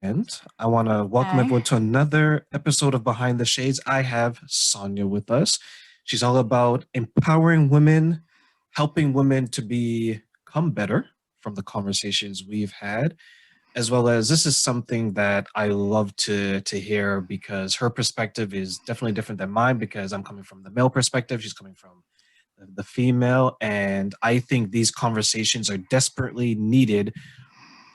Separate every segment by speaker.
Speaker 1: And I want to welcome
Speaker 2: Hi.
Speaker 1: everyone to another episode of Behind the Shades. I have Sonia with us. She's all about empowering women, helping women to become better from the conversations we've had, as well as this is something that I love to hear because her perspective is definitely different than mine because I'm coming from the male perspective. She's coming from the female, and I think these conversations are desperately needed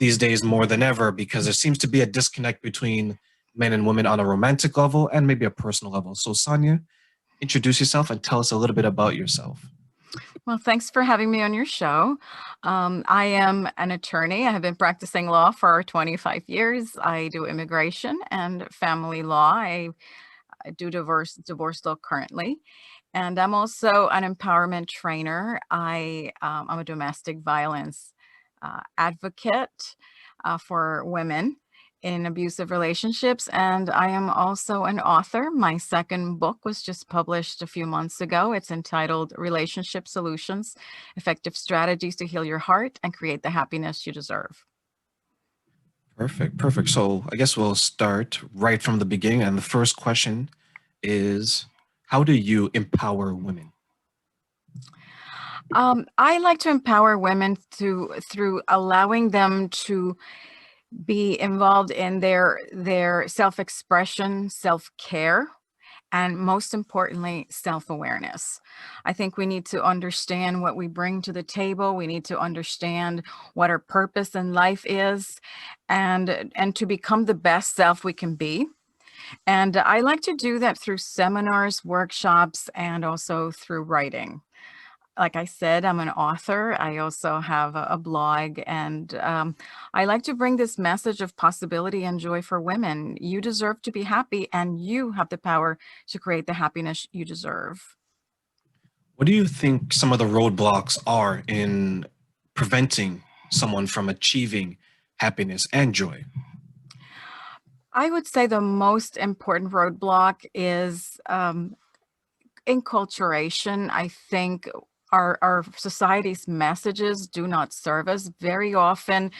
Speaker 1: these days more than ever because there seems to be a disconnect between men and women on a romantic level and maybe a personal level. So, Sonia, introduce yourself and tell us a little bit about yourself.
Speaker 2: Well, thanks for having me on your show. I am an attorney. I have been practicing law for 25 years. I do immigration and family law. I do divorce law currently. And I'm also an empowerment trainer. I'm a domestic violence advocate for women in abusive relationships. And I am also an author. My second book was just published a few months ago. It's entitled Relationship Solutions: Effective Strategies to Heal Your Heart and Create the Happiness You Deserve.
Speaker 1: Perfect, perfect. So, I guess we'll start right from the beginning. And the first question is, how do you empower women?
Speaker 2: I like to empower women through allowing them to be involved in their self-expression, self-care, and most importantly, self-awareness. I think we need to understand what we bring to the table. We need to understand what our purpose in life is and to become the best self we can be. And I like to do that through seminars, workshops, and also through writing. Like I said, I'm an author. I also have a blog, and I like to bring this message of possibility and joy for women. You deserve to be happy, and you have the power to create the happiness you deserve.
Speaker 1: What do you think some of the roadblocks are in preventing someone from achieving happiness and joy?
Speaker 2: I would say the most important roadblock is enculturation. I think our society's messages do not serve us very often.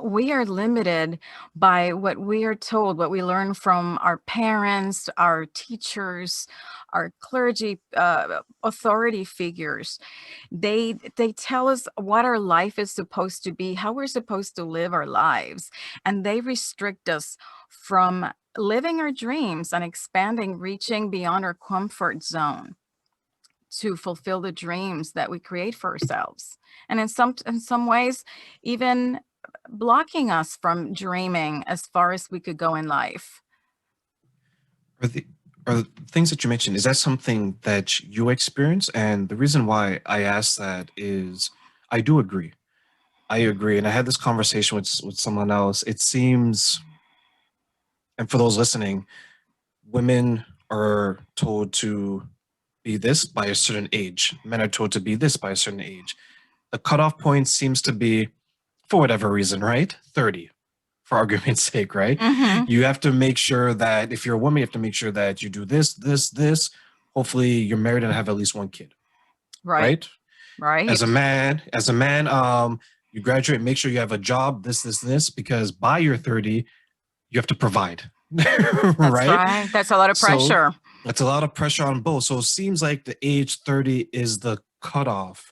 Speaker 2: We are limited by what we are told, what we learn from our parents, our teachers, our clergy, authority figures. They tell us what our life is supposed to be, how we're supposed to live our lives, and they restrict us from living our dreams and expanding, reaching beyond our comfort zone to fulfill the dreams that we create for ourselves. And in some ways, even blocking us from dreaming as far as we could go in life.
Speaker 1: Are the are the things that you mentioned, is that something that you experience? And the reason why I ask that is I do agree. I agree. And I had this conversation with someone else. It seems, and for those listening, women are told to be this by a certain age. Men are told to be this by a certain age. The cutoff point seems to be, for whatever reason, right? 30, for argument's sake, right?
Speaker 2: Hmm.
Speaker 1: You have to make sure that if you're a woman, you have to make sure that you do this, this, this. Hopefully you're married and have at least one kid,
Speaker 2: Right,
Speaker 1: right? As a
Speaker 2: right.
Speaker 1: man, as a man, you graduate, make sure you have a job, this, because by your 30, you have to provide.
Speaker 2: That's
Speaker 1: Right?
Speaker 2: right. That's a lot of
Speaker 1: So
Speaker 2: pressure.
Speaker 1: that's a lot of pressure on both. So it seems like the age 30 is the cutoff.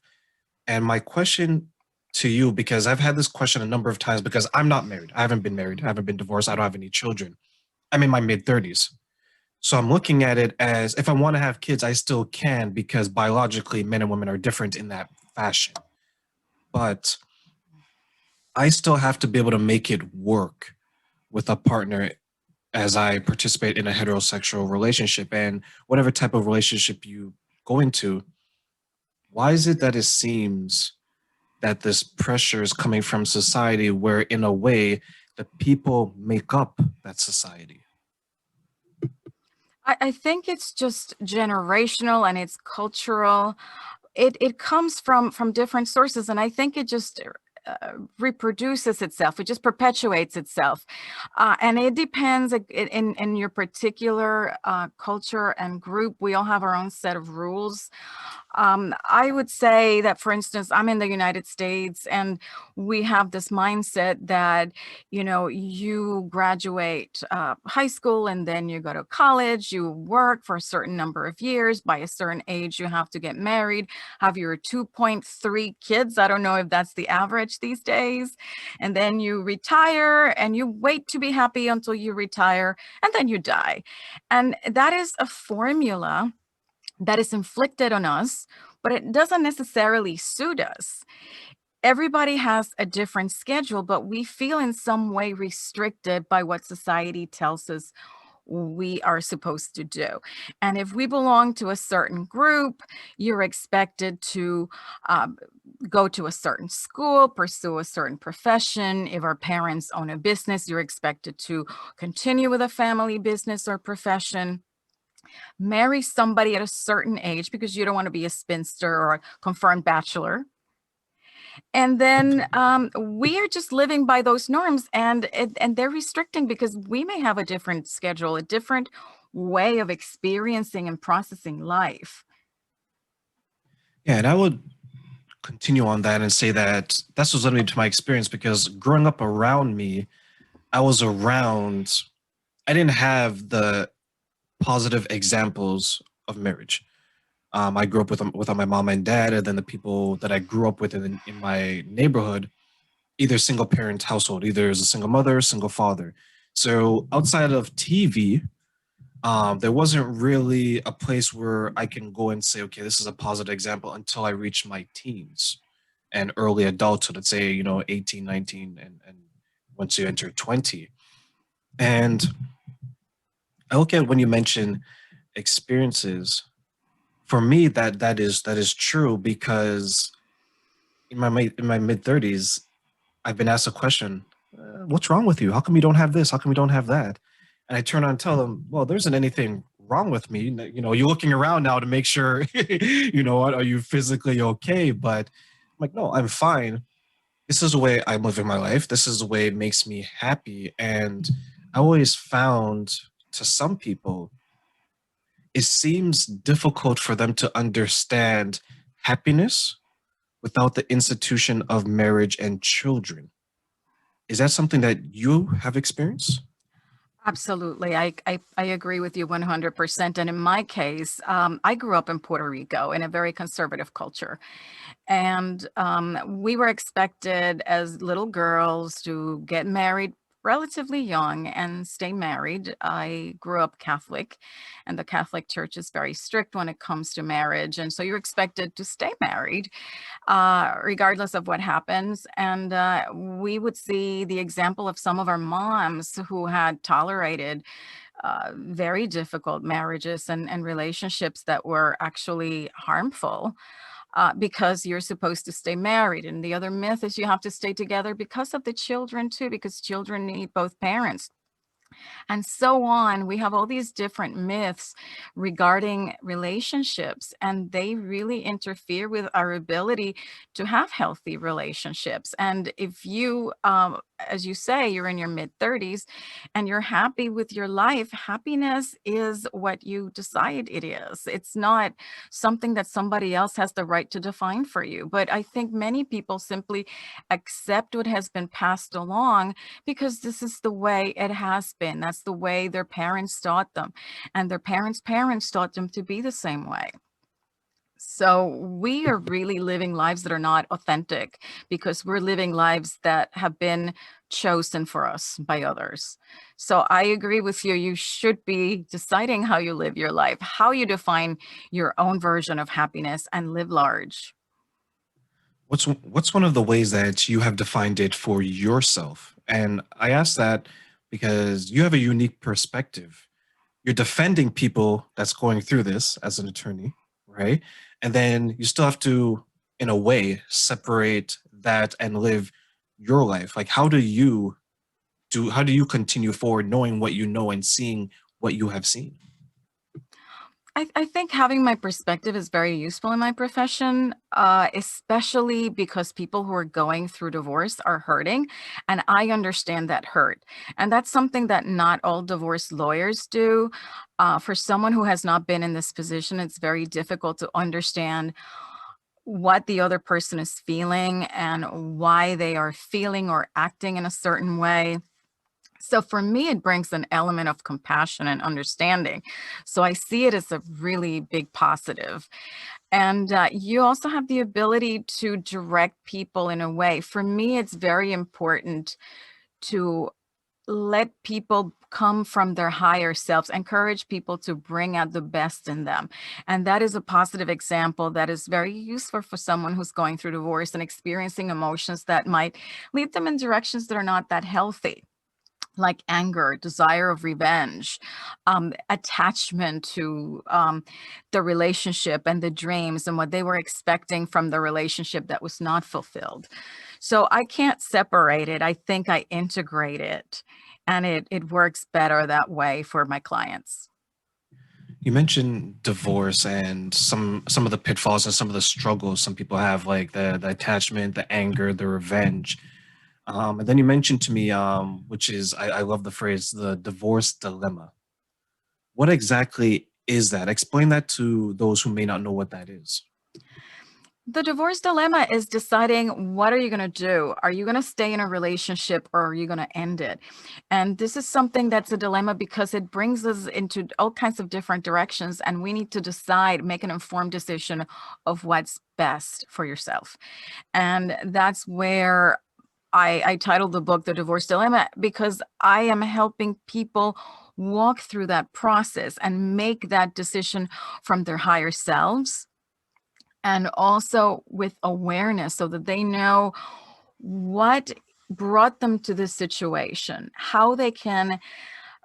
Speaker 1: And my question to you, because I've had this question a number of times because I'm not married. I haven't been married. I haven't been divorced. I don't have any children. I'm in my mid 30s. So I'm looking at it as if I want to have kids, I still can because biologically men and women are different in that fashion. But I still have to be able to make it work with a partner as I participate in a heterosexual relationship and whatever type of relationship you go into. Why is it that it seems that this pressure is coming from society where in a way the people make up that society?
Speaker 2: I think it's just generational and it's cultural. It comes from different sources, and I think it just reproduces itself. It just perpetuates itself, and it depends in your particular culture and group. We all have our own set of rules. I would say that, for instance, I'm in the United States and we have this mindset that, you graduate high school and then you go to college, you work for a certain number of years. By a certain age, you have to get married, have your 2.3 kids. I don't know if that's the average these days. And then you retire and you wait to be happy until you retire and then you die. And that is a formula that is inflicted on us, but it doesn't necessarily suit us. Everybody has a different schedule, but we feel in some way restricted by what society tells us we are supposed to do. And if we belong to a certain group, you're expected to um, go to a certain school, pursue a certain profession. If our parents own a business, you're expected to continue with a family business or profession. Marry somebody at a certain age because you don't want to be a spinster or a confirmed bachelor. And then we are just living by those norms, and they're restricting because we may have a different schedule, a different way of experiencing and processing life.
Speaker 1: Yeah, and I would continue on that and say that that's what's led me to my experience because growing up around me, I was around, I didn't have the positive examples of marriage. I grew up with my mom and dad, and then the people that I grew up with in my neighborhood, either single parent household, either as a single mother, single father. So outside of TV, there wasn't really a place where I can go and say, okay, this is a positive example until I reach my teens and early adulthood, let's say, 18, 19, and once you enter 20. And I look at when you mention experiences, for me, that is true because in my mid 30s, I've been asked a question, what's wrong with you? How come you don't have this? How come you don't have that? And I turn around and tell them, well, there isn't anything wrong with me. You're looking around now to make sure, what, are you physically okay? But I'm like, no, I'm fine. This is the way I'm living my life. This is the way it makes me happy. And I always found to some people, it seems difficult for them to understand happiness without the institution of marriage and children. Is that something that you have experienced?
Speaker 2: Absolutely. I agree with you 100%. And in my case, I grew up in Puerto Rico in a very conservative culture. And we were expected as little girls to get married relatively young and stay married. I grew up Catholic, and the Catholic Church is very strict when it comes to marriage. And so you're expected to stay married regardless of what happens. And we would see the example of some of our moms who had tolerated very difficult marriages and relationships that were actually harmful because you're supposed to stay married. And the other myth is you have to stay together because of the children too, because children need both parents and so on. We have all these different myths regarding relationships, and they really interfere with our ability to have healthy relationships. And if you, as you say, you're in your mid 30s and you're happy with your life, happiness is what you decide it is. It's not something that somebody else has the right to define for you. But I think many people simply accept what has been passed along because this is the way it has been. That's the way their parents taught them, and their parents taught them to be the same way. So we are really living lives that are not authentic because we're living lives that have been chosen for us by others. So I agree with you. You should be deciding how you live your life, how you define your own version of happiness, and live large.
Speaker 1: What's one of the ways that you have defined it for yourself? And I ask that because you have a unique perspective. You're defending people that's going through this as an attorney, right? And then you still have to, in a way, separate that and live your life. Like, how do you continue forward knowing what you know and seeing what you have seen?
Speaker 2: I think having my perspective is very useful in my profession, especially because people who are going through divorce are hurting, and I understand that hurt. And that's something that not all divorce lawyers do. For someone who has not been in this position, it's very difficult to understand what the other person is feeling and why they are feeling or acting in a certain way. So for me, it brings an element of compassion and understanding. So I see it as a really big positive. And you also have the ability to direct people in a way. For me, it's very important to let people come from their higher selves, encourage people to bring out the best in them. And that is a positive example that is very useful for someone who's going through divorce and experiencing emotions that might lead them in directions that are not that healthy, like anger, desire of revenge, attachment to the relationship and the dreams and what they were expecting from the relationship that was not fulfilled. So I can't separate it. I think I integrate it, and it works better that way for my clients.
Speaker 1: You mentioned divorce and some of the pitfalls and some of the struggles some people have, like the attachment, the anger, the revenge. And then you mentioned to me, which is I love the phrase, the divorce dilemma. What exactly is that? Explain that to those who may not know what that is.
Speaker 2: The divorce dilemma is deciding, what are you going to do? Are you going to stay in a relationship or are you going to end it? And this is something that's a dilemma because it brings us into all kinds of different directions, and we need to decide, make an informed decision of what's best for yourself. And that's where I titled the book The Divorce Dilemma, because I am helping people walk through that process and make that decision from their higher selves, and also with awareness so that they know what brought them to this situation, how they can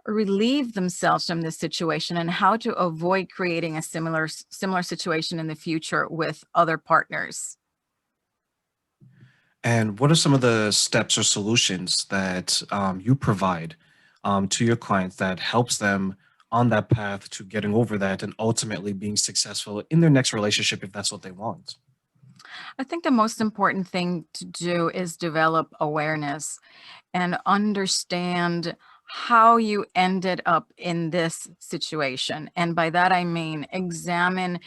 Speaker 2: relieve themselves from this situation, and how to avoid creating a similar situation in the future with other partners.
Speaker 1: And what are some of the steps or solutions that you provide to your clients that helps them on that path to getting over that and ultimately being successful in their next relationship if that's what they want?
Speaker 2: I think the most important thing to do is develop awareness and understand how you ended up in this situation. And by that, I mean examine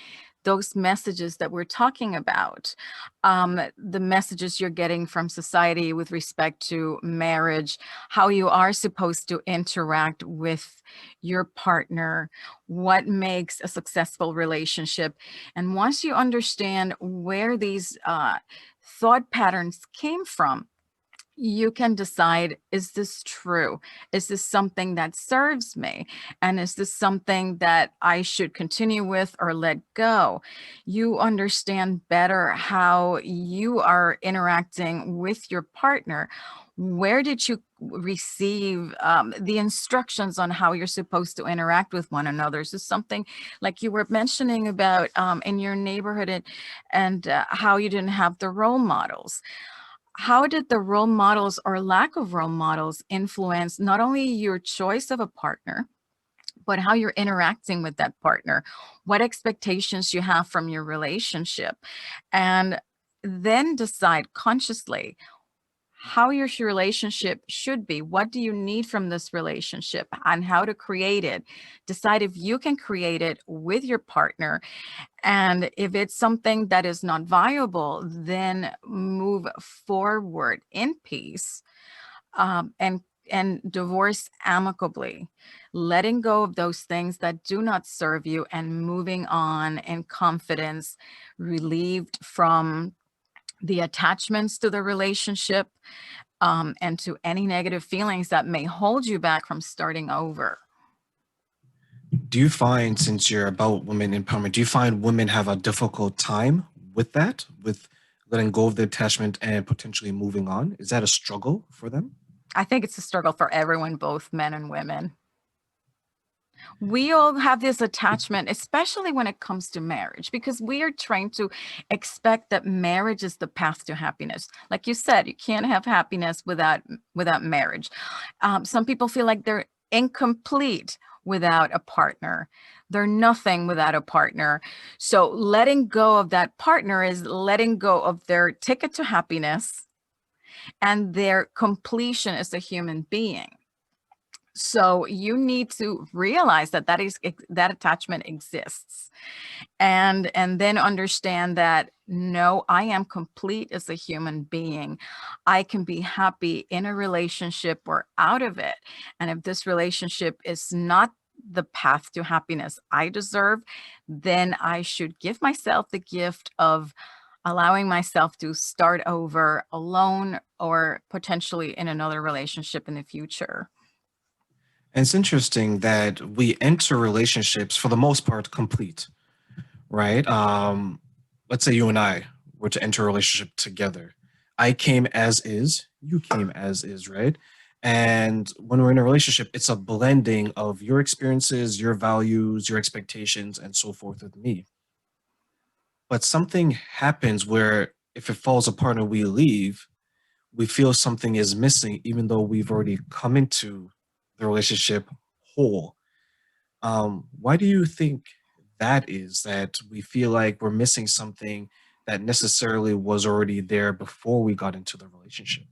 Speaker 2: those messages that we're talking about, the messages you're getting from society with respect to marriage, how you are supposed to interact with your partner, what makes a successful relationship. And once you understand where these thought patterns came from, you can decide, is this true? Is this something that serves me? And is this something that I should continue with or let go? You understand better how you are interacting with your partner. Where did you receive the instructions on how you're supposed to interact with one another? Is this something like you were mentioning about in your neighborhood, and how you didn't have the role models? How did the role models or lack of role models influence not only your choice of a partner, but how you're interacting with that partner, what expectations you have from your relationship, and then decide consciously how your relationship should be. What do you need from this relationship and how to create it? Decide if you can create it with your partner, and if it's something that is not viable, then move forward in peace, and divorce amicably, letting go of those things that do not serve you and moving on in confidence, relieved from the attachments to the relationship, and to any negative feelings that may hold you back from starting over.
Speaker 1: Do you find, since you're about women empowerment, do you find women have a difficult time with that, with letting go of the attachment and potentially moving on? Is that a struggle for them?
Speaker 2: I think it's a struggle for everyone, both men and women. We all have this attachment, especially when it comes to marriage, because we are trained to expect that marriage is the path to happiness. Like you said, you can't have happiness without marriage. Some people feel like they're incomplete without a partner. They're nothing without a partner. So letting go of that partner is letting go of their ticket to happiness and their completion as a human being. So you need to realize that that attachment exists, and then understand that no, I am complete as a human being. I can be happy in a relationship or out of it. And if this relationship is not the path to happiness I deserve, then I should give myself the gift of allowing myself to start over alone or potentially in another relationship in the future.
Speaker 1: And it's interesting that we enter relationships for the most part complete, right? Let's say you and I were to enter a relationship together. I came as is, you came as is, right? And when we're in a relationship, it's a blending of your experiences, your values, your expectations, and so forth with me. But something happens where if it falls apart and we leave, we feel something is missing, even though we've already come into the relationship whole. Why do you think that is, that we feel like we're missing something that necessarily was already there before we got into the relationship?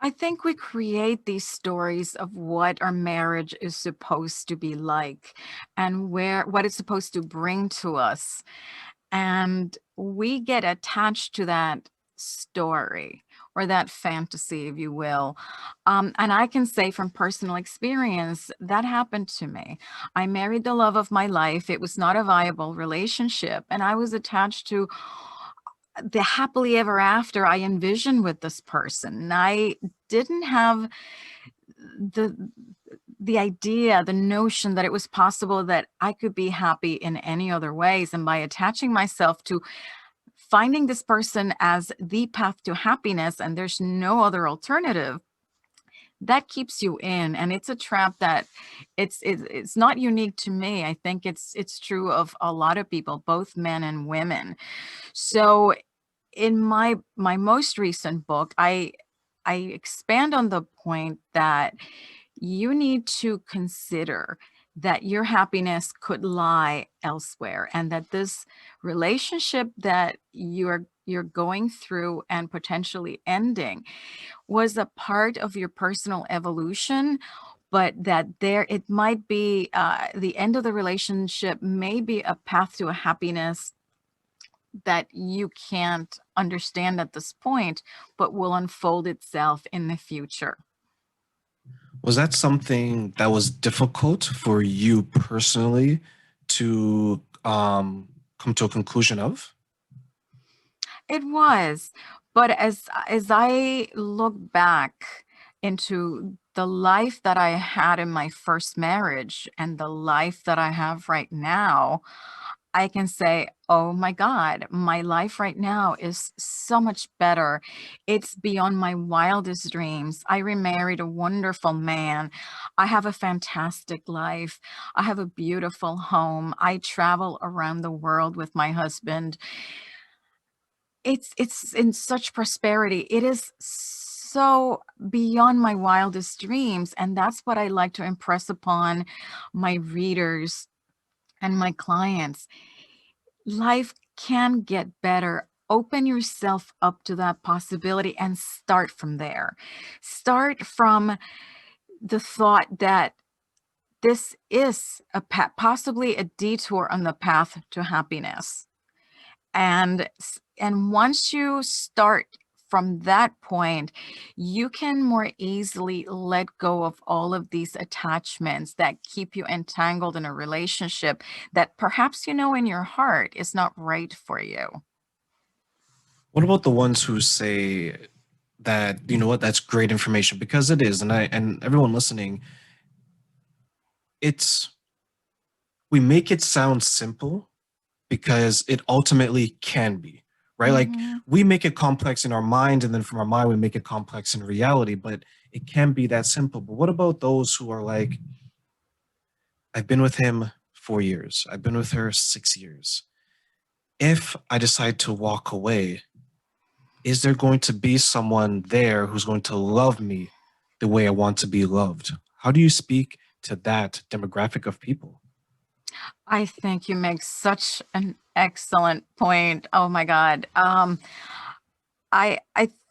Speaker 2: I think we create these stories of what our marriage is supposed to be like and what it's supposed to bring to us. And we get attached to that story or that fantasy, if you will. And I can say from personal experience that happened to me. I married the love of my life. It was not a viable relationship. And I was attached to the happily ever after I envisioned with this person. And I didn't have the the idea, the notion that it was possible that I could be happy in any other ways. And by attaching myself to finding this person as the path to happiness and there's no other alternative, that keeps you in. And it's a trap that it's not unique to me. I think it's true of a lot of people, both men and women. So in my most recent book, I expand on the point that you need to consider that your happiness could lie elsewhere and that this relationship that you're going through and potentially ending was a part of your personal evolution, but that there it might be the end of the relationship may be a path to a happiness that you can't understand at this point, but will unfold itself in the future.
Speaker 1: Was that something that was difficult for you personally to come to a conclusion of?
Speaker 2: It was, but as I look back into the life that I had in my first marriage and the life that I have right now, I can say, "Oh my God, my life right now is so much better. It's beyond my wildest dreams. I remarried a wonderful man. I have a fantastic life. I have a beautiful home. I travel around the world with my husband. It's in such prosperity. It is so beyond my wildest dreams, and that's what I like to impress upon my readers and my clients. Life can get better. Open yourself up to that possibility and start from there. Start from the thought that this is possibly a detour on the path to happiness. And once you start from that point, you can more easily let go of all of these attachments that keep you entangled in a relationship that perhaps you know in your heart is not right for you.
Speaker 1: What about the ones who say that, you know what, that's great information, because it is, and I and everyone listening, it's we make it sound simple because it ultimately can be, right? Like
Speaker 2: Mhm.
Speaker 1: we make it complex in our mind, and then from our mind we make it complex in reality, but it can be that simple. But what about those who are like, I've been with him 4 years, I've been with her 6 years. If I decide to walk away, is there going to be someone there who's going to love me the way I want to be loved? How do you speak to that demographic of people?
Speaker 2: I think you make such an excellent point. Oh my God. I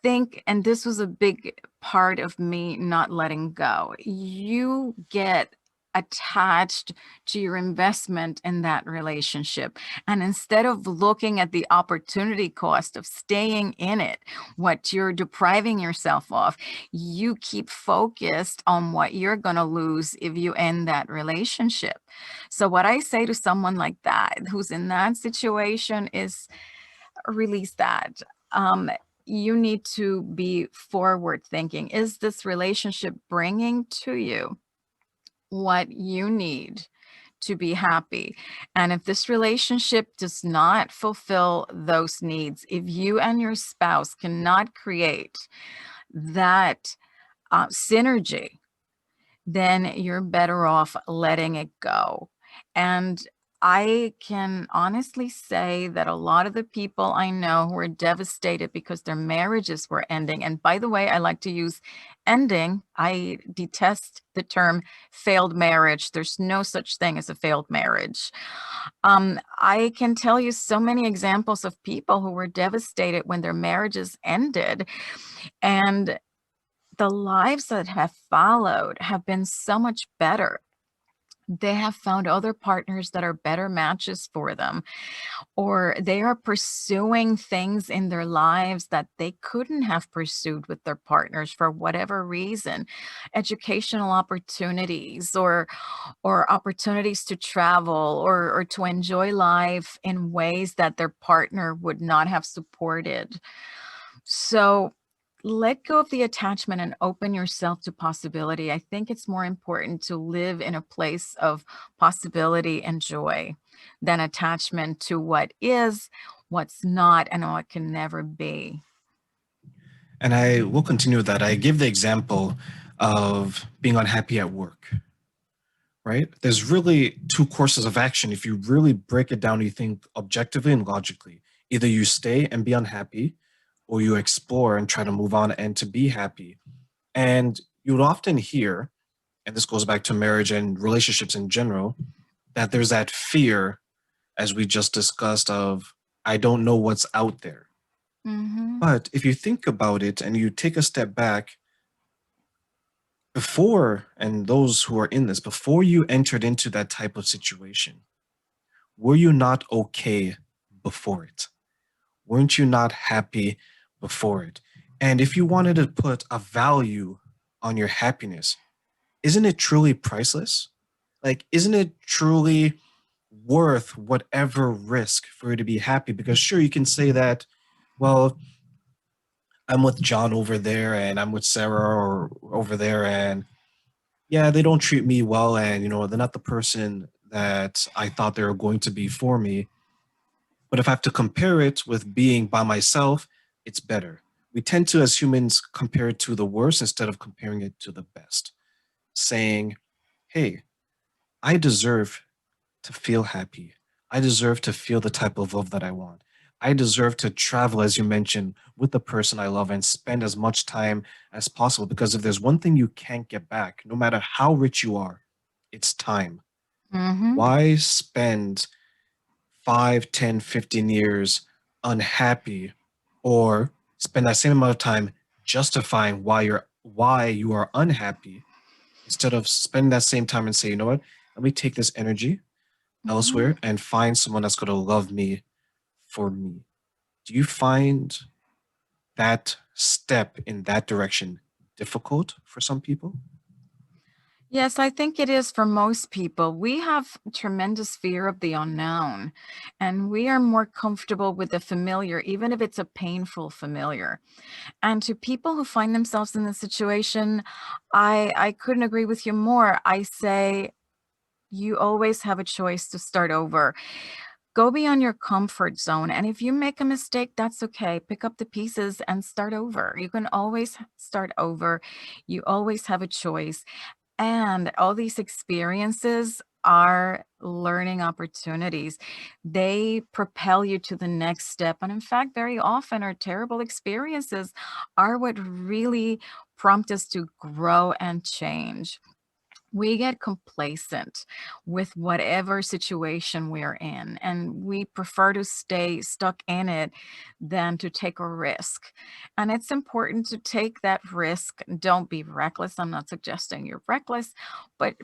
Speaker 2: think, and this was a big part of me not letting go. You get attached to your investment in that relationship. And instead of looking at the opportunity cost of staying in it, what you're depriving yourself of, you keep focused on what you're going to lose if you end that relationship. So, what I say to someone like that who's in that situation is release that. Um, you need to be forward thinking. Is this relationship bringing to you what you need to be happy? And if this relationship does not fulfill those needs, if you and your spouse cannot create that synergy, then you're better off letting it go. And I can honestly say that a lot of the people I know who are devastated because their marriages were ending, and by the way, I like to use ending. I detest the term failed marriage. There's no such thing as a failed marriage. I can tell you so many examples of people who were devastated when their marriages ended. And the lives that have followed have been so much better. They have found other partners that are better matches for them, or they are pursuing things in their lives that they couldn't have pursued with their partners for whatever reason, educational opportunities or opportunities to travel or to enjoy life in ways that their partner would not have supported. So let go of the attachment and open yourself to possibility. I think it's more important to live in a place of possibility and joy than attachment to what is, what's not, and what can never be.
Speaker 1: And I will continue with that. I give the example of being unhappy at work, right? There's really two courses of action. If you really break it down, you think objectively and logically. Either you stay and be unhappy, or you explore and try to move on and to be happy. And you would often hear, and this goes back to marriage and relationships in general, that there's that fear, as we just discussed, of I don't know what's out there.
Speaker 2: Mhm.
Speaker 1: But if you think about it and you take a step back, before, and those who are in this, before you entered into that type of situation, were you not okay before it? Weren't you not happy before it? And if you wanted to put a value on your happiness, isn't it truly priceless? Like, isn't it truly worth whatever risk for you to be happy? Because sure, you can say that, well, I'm with John over there and I'm with Sarah or over there, and yeah, they don't treat me well, and they're not the person that I thought they were going to be for me. But if I have to compare it with being by myself, it's better. We tend to, as humans, compare it to the worst instead of comparing it to the best, saying, hey, I deserve to feel happy. I deserve to feel the type of love that I want. I deserve to travel, as you mentioned, with the person I love and spend as much time as possible. Because if there's one thing you can't get back, no matter how rich you are, it's time.
Speaker 2: Mhm.
Speaker 1: Why spend 5, 10, 15 years unhappy, or spend that same amount of time justifying why you are unhappy, instead of spending that same time and say, you know what, let me take this energy
Speaker 2: Mhm.
Speaker 1: elsewhere and find someone that's going to love me for me. Do you find that step in that direction difficult for some people?
Speaker 2: Yes, I think it is for most people. We have tremendous fear of the unknown, and we are more comfortable with the familiar, even if it's a painful familiar. And to people who find themselves in this situation, I couldn't agree with you more. I say you always have a choice to start over. Go beyond your comfort zone. And if you make a mistake, that's okay. Pick up the pieces and start over. You can always start over. You always have a choice. And all these experiences are learning opportunities. They propel you to the next step. And in fact, very often our terrible experiences are what really prompt us to grow and change. We get complacent with whatever situation we're in, and we prefer to stay stuck in it than to take a risk. And it's important to take that risk. Don't be reckless. I'm not suggesting you're reckless, but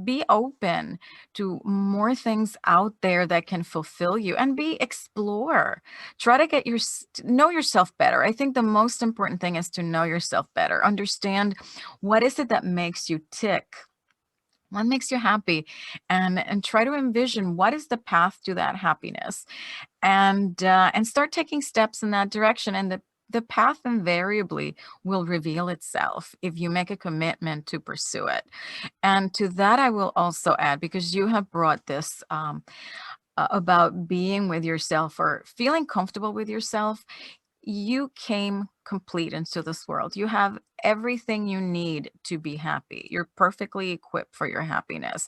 Speaker 2: be open to more things out there that can fulfill you, and be explore. Try to know yourself better. I think the most important thing is to know yourself better. Understand what is it that makes you tick, what makes you happy, and try to envision what is the path to that happiness, and start taking steps in that direction, and the path invariably will reveal itself if you make a commitment to pursue it. And to that, I will also add, because you have brought this about being with yourself or feeling comfortable with yourself. You came complete into this world. You have everything you need to be happy. You're perfectly equipped for your happiness.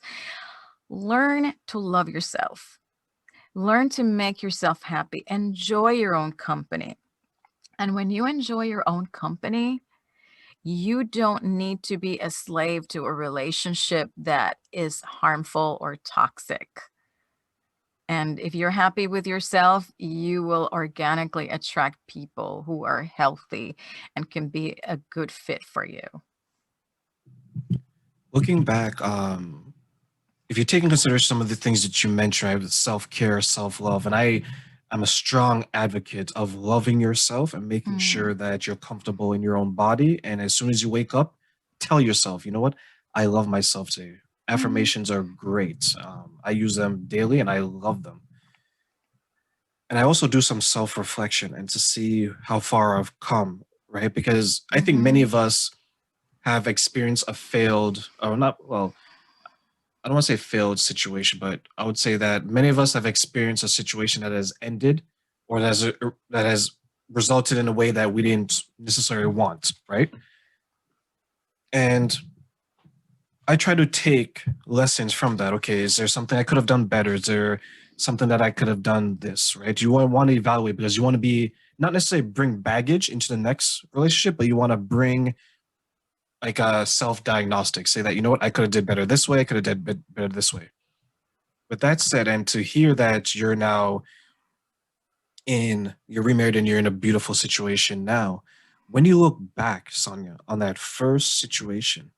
Speaker 2: Learn to love yourself. Learn to make yourself happy. Enjoy your own company. And when you enjoy your own company, you don't need to be a slave to a relationship that is harmful or toxic. And if you're happy with yourself, you will organically attract people who are healthy and can be a good fit for you.
Speaker 1: Looking back, if you take in consideration some of the things that you mentioned, right, with self-care, self-love, and I'm a strong advocate of loving yourself and making
Speaker 2: Mm,
Speaker 1: sure that you're comfortable in your own body. And as soon as you wake up, tell yourself, you know what? I love myself today.
Speaker 2: mhm,
Speaker 1: Affirmations are great. I use them daily and I love them. And I also do some self-reflection and to see how far I've come, right? Because I think many
Speaker 2: mhm.
Speaker 1: of us have experienced a failed, or not, well, I don't want to say failed situation, but I would say that many of us have experienced a situation that has ended or that has resulted in a way that we didn't necessarily want, right? And I try to take lessons from that. Okay, is there something I could have done better? Is there something that I could have done this, right? You want to evaluate because you want to be not necessarily bring baggage into the next relationship, but you want to bring like a self-diagnostic, say that, you know what, I could have did better this way, I could have did better this way. With that said, and to hear that you're remarried and you're in a beautiful situation now, when you look back, Sonia, on that first situation,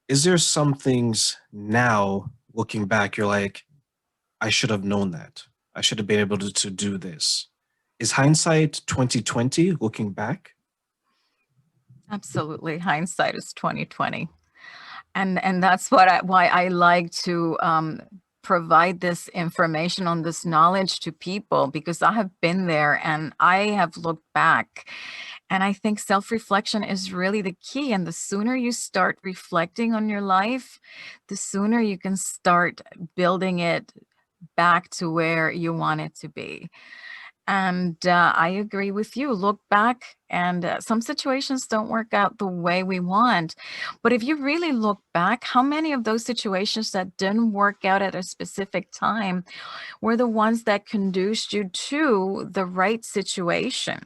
Speaker 1: is there some things now looking back, you're like, I should have known that. I should have been able to do this. Is hindsight 2020 looking back?
Speaker 2: Absolutely. Hindsight is 2020. And that's why I like to provide this information on this knowledge to people, because I have been there and I have looked back. And I think self-reflection is really the key. And the sooner you start reflecting on your life, the sooner you can start building it back to where you want it to be. And I agree with you. Look back, and some situations don't work out the way we want. But if you really look back, how many of those situations that didn't work out at a specific time were the ones that conduced you to the right situation?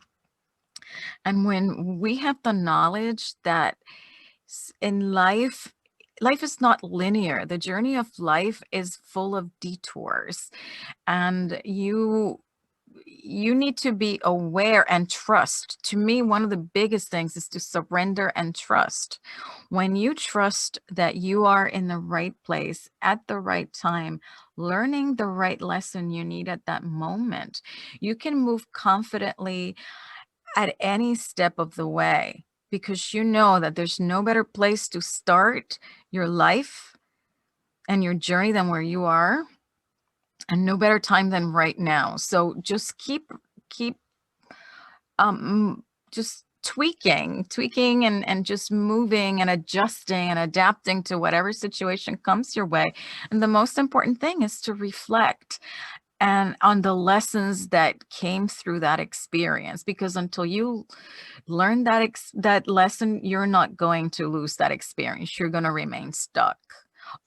Speaker 2: And when we have the knowledge that in life, life is not linear. The journey of life is full of detours, and you need to be aware and trust. To me, one of the biggest things is to surrender and trust. When you trust that you are in the right place at the right time, learning the right lesson you need at that moment, you can move confidently at any step of the way, because you know that there's no better place to start your life and your journey than where you are, and no better time than right now. So just keep just tweaking and just moving and adjusting and adapting to whatever situation comes your way. And the most important thing is to reflect and on the lessons that came through that experience, because until you learn that lesson, you're not going to lose that experience. You're going to remain stuck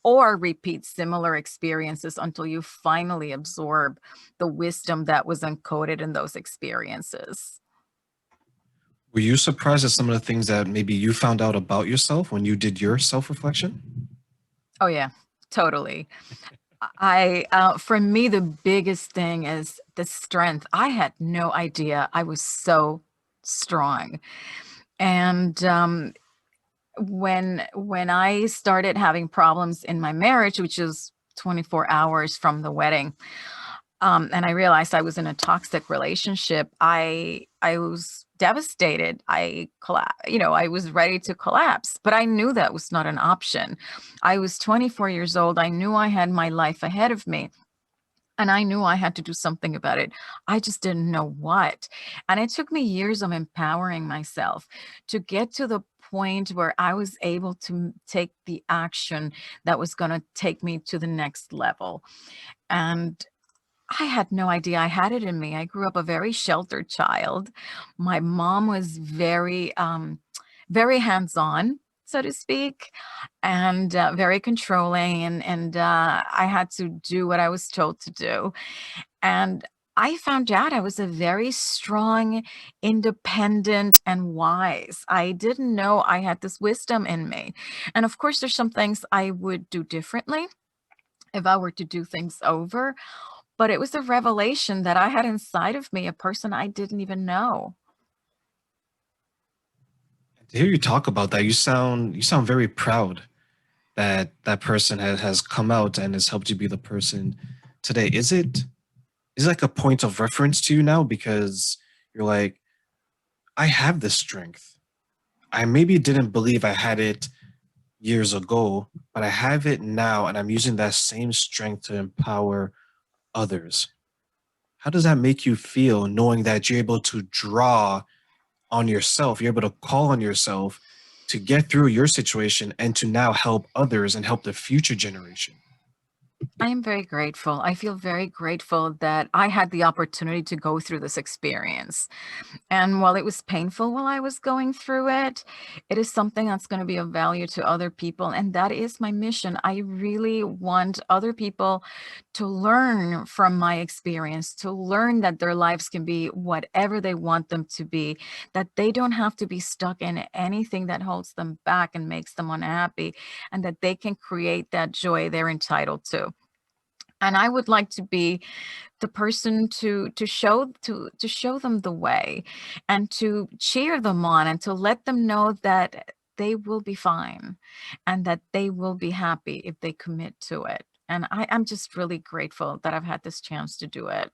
Speaker 2: or repeat similar experiences until you finally absorb the wisdom that was encoded in those experiences.
Speaker 1: Were you surprised at some of the things that maybe you found out about yourself when you did your self reflection?
Speaker 2: Oh yeah, totally. For me, the biggest thing is the strength. I had no idea I was so strong. And when I started having problems in my marriage, which is 24 hours from the wedding, and I realized I was in a toxic relationship, I was devastated. I was ready to collapse, but I knew that was not an option. I was 24 years old. I knew I had my life ahead of me. And I knew I had to do something about it. I just didn't know what. And it took me years of empowering myself to get to the point where I was able to take the action that was going to take me to the next level. And I had no idea I had it in me. I grew up a very sheltered child. My mom was very hands-on, so to speak, and very controlling, and I had to do what I was told to do. And I found out I was a very strong, independent, and wise. I didn't know I had this wisdom in me. And of course, there's some things I would do differently if I were to do things over, but it was a revelation that I had inside of me, a person I didn't even know.
Speaker 1: To hear you talk about that, you sound very proud that that person has come out and has helped you be the person today. Is it like a point of reference to you now because you're like, I have this strength. I maybe didn't believe I had it years ago, but I have it now, and I'm using that same strength to empower others. How does that make you feel knowing that you're able to draw on yourself? You're able to call on yourself to get through your situation and to now help others and help the future generation.
Speaker 2: I am very grateful. I feel very grateful that I had the opportunity to go through this experience. And while it was painful while I was going through it, it is something that's going to be of value to other people. And that is my mission. I really want other people to learn from my experience, to learn that their lives can be whatever they want them to be, that they don't have to be stuck in anything that holds them back and makes them unhappy, and that they can create that joy they're entitled to. And I would like to be the person to show them the way, and to cheer them on, and to let them know that they will be fine, and that they will be happy if they commit to it. And I'm just really grateful that I've had this chance to do it.